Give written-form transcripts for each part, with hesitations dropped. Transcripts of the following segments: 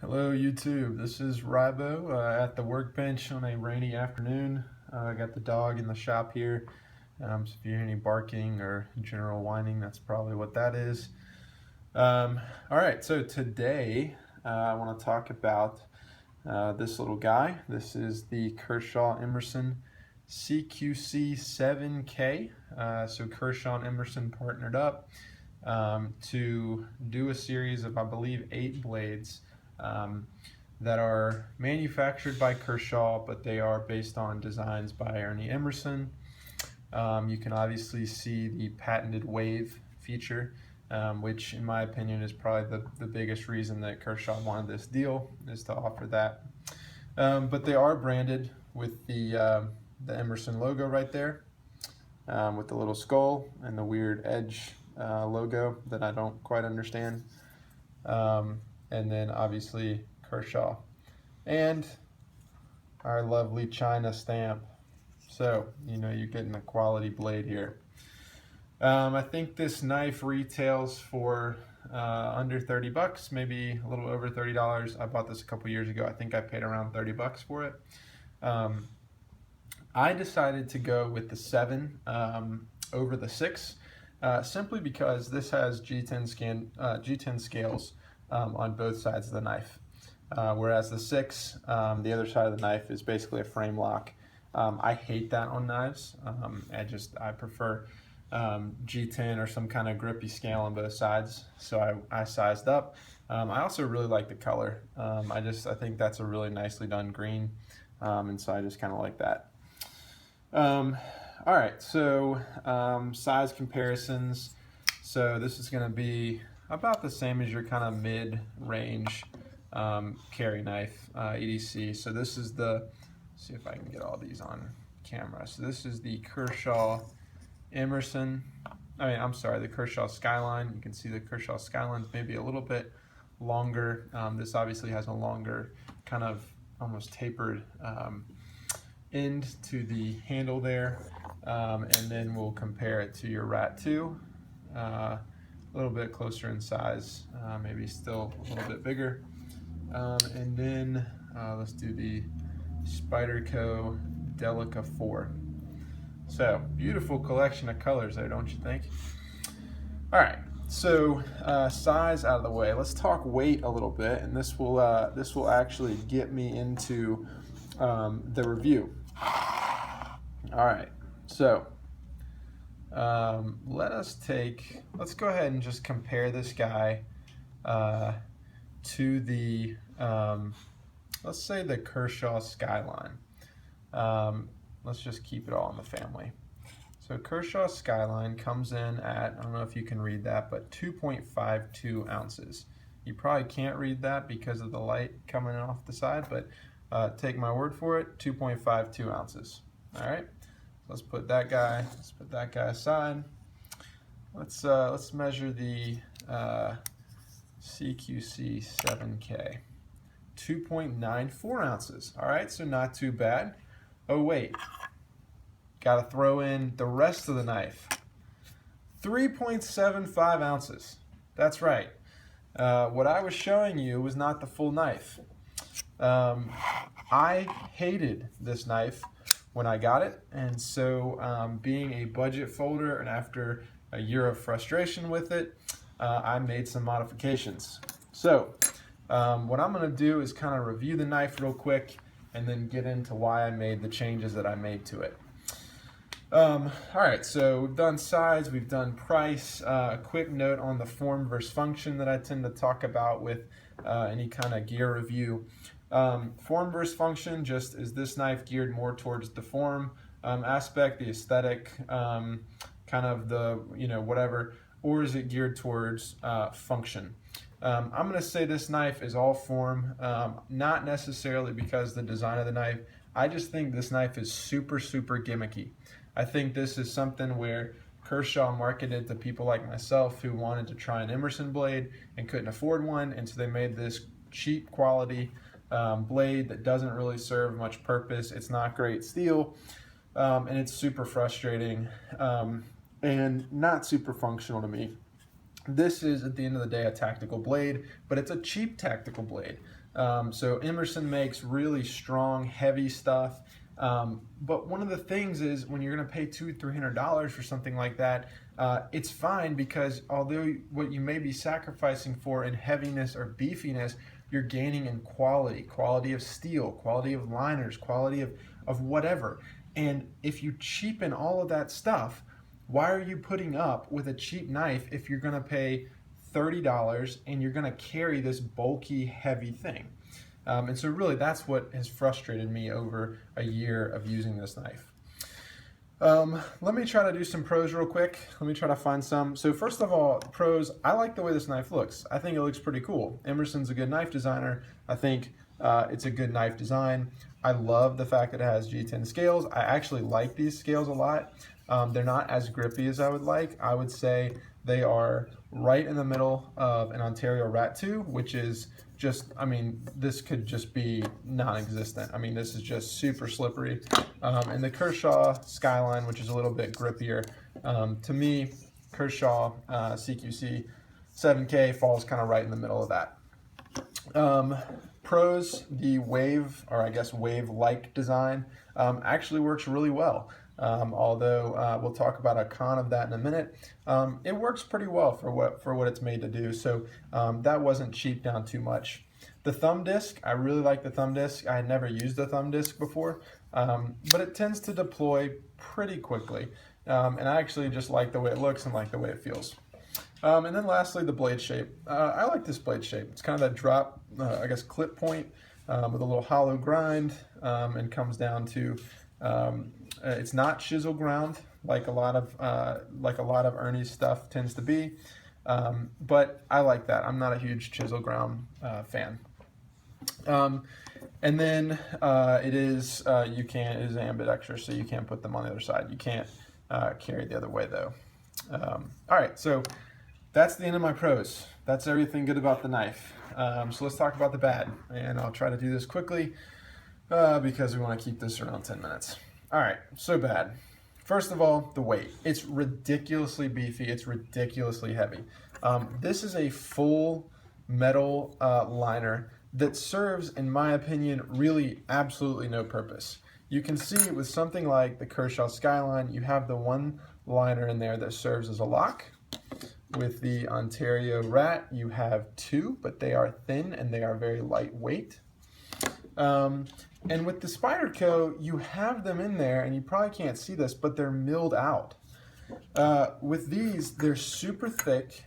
Hello YouTube, this is Ribo at the workbench on a rainy afternoon. I got the dog in the shop here, so if you hear any barking or general whining, that's probably what that is. Alright, so today I want to talk about this little guy. This is the Kershaw Emerson CQC-7K. So Kershaw and Emerson partnered up to do a series of, I believe, 8 blades that are manufactured by Kershaw, but they are based on designs by Ernie Emerson. You can obviously see the patented wave feature, which in my opinion is probably the biggest reason that Kershaw wanted this deal, is to offer that. But they are branded with the Emerson logo right there, with the little skull and the weird edge logo that I don't quite understand. And then obviously Kershaw and our lovely China stamp. So you know you're getting a quality blade here. I think this knife retails for under 30 bucks, maybe a little over $30. I bought this a couple years ago. I think I paid around 30 bucks for it. I decided to go with the 7 over the 6, simply because this has G10 scales on both sides of the knife, whereas the 6, the other side of the knife, is basically a frame lock. I hate that on knives. I prefer G10 or some kind of grippy scale on both sides, so I sized up. I also really like the color. I think that's a really nicely done green, and so I just kind of like that. All right, so size comparisons. So this is going to be about the same as your kind of mid-range carry knife, EDC. So this is let's see if I can get all these on camera. So this is the Kershaw Emerson. The Kershaw Skyline. You can see the Kershaw Skyline's maybe a little bit longer. This obviously has a longer, kind of almost tapered end to the handle there. And then we'll compare it to your Rat 2. A little bit closer in size, maybe still a little bit bigger. And then let's do the Spyderco Delica 4. So beautiful collection of colors there, don't you think? All right, so size out of the way. Let's talk weight a little bit, and this will actually get me into the review. All right, so let's go ahead and just compare this guy to the let's say the Kershaw Skyline. Let's just keep it all in the family. So Kershaw Skyline comes in at, I don't know if you can read that, but 2.52 ounces. You probably can't read that because of the light coming in off the side, but take my word for it, 2.52 ounces. All right, let's put that guy aside. Let's measure the CQC-7K. 2.94 ounces. All right, so not too bad. Oh wait, got to throw in the rest of the knife. 3.75 ounces. That's right. What I was showing you was not the full knife. I hated this knife when I got it, and so being a budget folder and after a year of frustration with it, I made some modifications. So what I'm going to do is kind of review the knife real quick and then get into why I made the changes that I made to it. All right, so we've done size, we've done price. A quick note on the form versus function that I tend to talk about with any kind of gear review. Form versus function, just is this knife geared more towards the form aspect, the aesthetic, kind of the, whatever, or is it geared towards function? I'm going to say this knife is all form, not necessarily because the design of the knife. I just think this knife is super, super gimmicky. I think this is something where Kershaw marketed to people like myself who wanted to try an Emerson blade and couldn't afford one, and so they made this cheap quality blade that doesn't really serve much purpose. It's not great steel, and it's super frustrating and not super functional to me. This is, at the end of the day, a tactical blade, but it's a cheap tactical blade. So Emerson makes really strong, heavy stuff. But one of the things is when you're going to pay $200-300 for something like that, it's fine, because although what you may be sacrificing for in heaviness or beefiness, you're gaining in quality of steel, quality of liners, quality of whatever. And if you cheapen all of that stuff, why are you putting up with a cheap knife if you're going to pay $30 and you're going to carry this bulky, heavy thing? And so really that's what has frustrated me over a year of using this knife. Let me try to do some pros real quick. Let me try to find some. So first of all, pros, I like the way this knife looks. I think it looks pretty cool. Emerson's a good knife designer. I think it's a good knife design. I love the fact that it has G10 scales. I actually like these scales a lot. They're not as grippy as I would like. I would say they are right in the middle of an Ontario Rat 2, which is just, I mean, this could just be non-existent. I mean, this is just super slippery. And the Kershaw Skyline, which is a little bit grippier. To me, Kershaw CQC-7K falls kind of right in the middle of that. Pros, the wave, or I guess wave-like design, actually works really well. Although we'll talk about a con of that in a minute. It works pretty well for what it's made to do, so that wasn't cheaped down too much. The thumb disc, I really like the thumb disc. I had never used a thumb disc before, but it tends to deploy pretty quickly, and I actually just like the way it looks and like the way it feels. And then lastly, the blade shape. I like this blade shape. It's kind of that drop, I guess, clip point with a little hollow grind, and comes down to it's not chisel ground like a lot of Ernie's stuff tends to be, but I like that. I'm not a huge chisel ground fan. And then it is ambidextrous, so you can't put them on the other side. You can't carry the other way though. All right, so that's the end of my pros. That's everything good about the knife. So let's talk about the bad, and I'll try to do this quickly because we want to keep this around 10 minutes. All right, so bad. First of all, the weight. It's ridiculously beefy. It's ridiculously heavy. This is a full metal liner that serves, in my opinion, really absolutely no purpose. You can see with something like the Kershaw Skyline, you have the one liner in there that serves as a lock. With the Ontario Rat, you have two, but they are thin and they are very lightweight. And with the Spyderco, you have them in there, and you probably can't see this, but they're milled out. With these, they're super thick,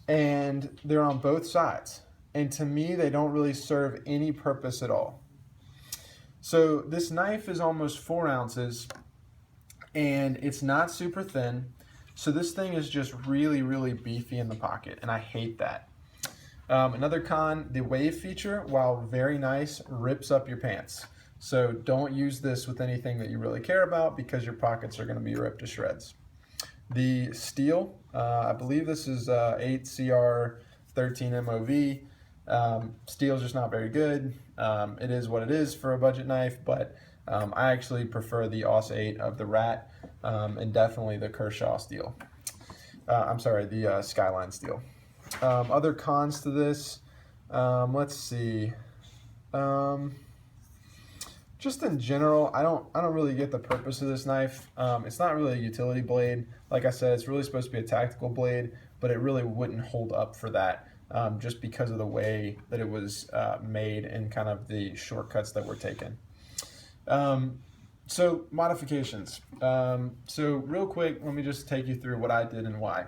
and they're on both sides. And to me, they don't really serve any purpose at all. So this knife is almost 4 ounces, and it's not super thin. So this thing is just really, really beefy in the pocket, and I hate that. Another con, the wave feature, while very nice, rips up your pants. So don't use this with anything that you really care about, because your pockets are going to be ripped to shreds. The steel, I believe this is 8CR13 MOV. Steel is just not very good. It is what it is for a budget knife, but I actually prefer the AUS 8 of the Rat, and definitely the Kershaw steel. The Skyline steel. Other cons to this, let's see. Just in general, I don't really get the purpose of this knife. It's not really a utility blade. Like I said, it's really supposed to be a tactical blade, but it really wouldn't hold up for that, just because of the way that it was made and kind of the shortcuts that were taken. So modifications. So real quick, let me just take you through what I did and why.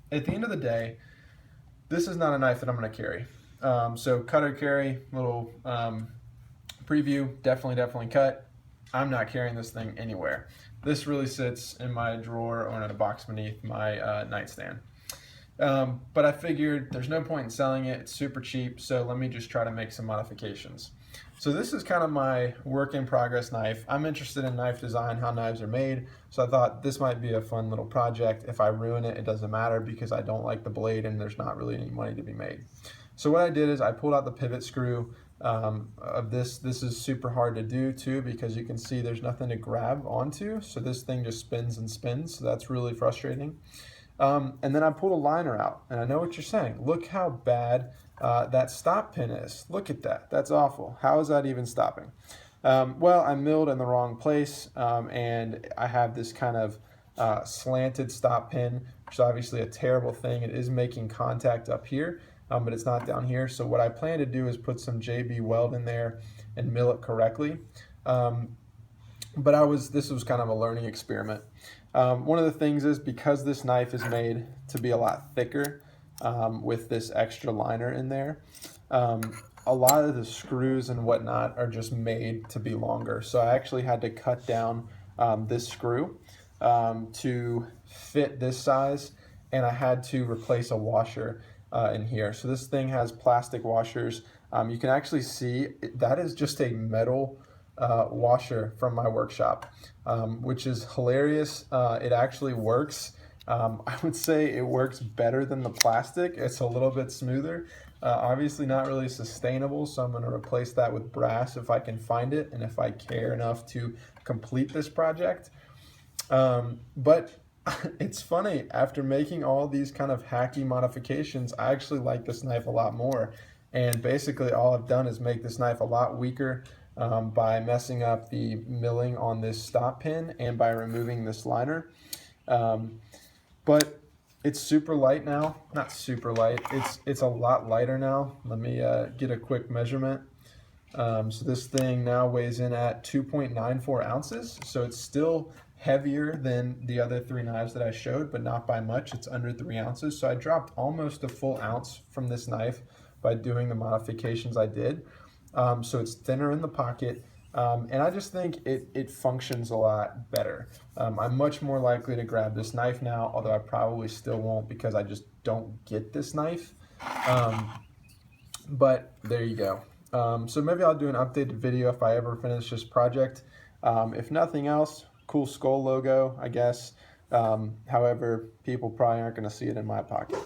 At the end of the day, this is not a knife that I'm going to carry. So cut or carry, little preview, definitely cut. I'm not carrying this thing anywhere. This really sits in my drawer or in a box beneath my nightstand. But I figured there's no point in selling it. It's super cheap, so let me just try to make some modifications. So this is kind of my work in progress knife. I'm interested in knife design, how knives are made, so I thought this might be a fun little project. If I ruin it, it doesn't matter because I don't like the blade and there's not really any money to be made. So what I did is I pulled out the pivot screw of this. This is super hard to do too because you can see there's nothing to grab onto, so this thing just spins and spins, so that's really frustrating. And then I pulled a liner out, and I know what you're saying. Look how bad that stop pin is. Look at that. That's awful. How is that even stopping? Well, I milled in the wrong place, and I have this kind of slanted stop pin, which is obviously a terrible thing. It is making contact up here, but it's not down here. So what I plan to do is put some JB weld in there and mill it correctly. But this was kind of a learning experiment. One of the things is, because this knife is made to be a lot thicker with this extra liner in there, a lot of the screws and whatnot are just made to be longer. So I actually had to cut down this screw to fit this size, and I had to replace a washer in here. So this thing has plastic washers. You can actually see that is just a metal washer from my workshop, which is hilarious. It actually works. I would say it works better than the plastic. It's a little bit smoother. Obviously not really sustainable, so I'm going to replace that with brass if I can find it and if I care enough to complete this project. But it's funny, after making all these kind of hacky modifications, I actually like this knife a lot more. And basically all I've done is make this knife a lot weaker by messing up the milling on this stop pin and by removing this liner. But it's super light now. Not super light. It's a lot lighter now. Let me get a quick measurement. So this thing now weighs in at 2.94 ounces. So it's still heavier than the other 3 knives that I showed, but not by much. It's under 3 ounces. So I dropped almost a full ounce from this knife by doing the modifications I did. So it's thinner in the pocket. And I just think it functions a lot better. I'm much more likely to grab this knife now, although I probably still won't because I just don't get this knife. But there you go. So maybe I'll do an updated video if I ever finish this project. If nothing else, cool skull logo, I guess. However, people probably aren't going to see it in my pocket.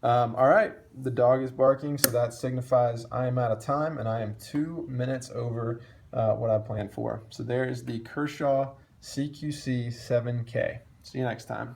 All right, the dog is barking, so that signifies I am out of time, and I am 2 minutes over what I planned for. So there is the Kershaw CQC-7K. See you next time.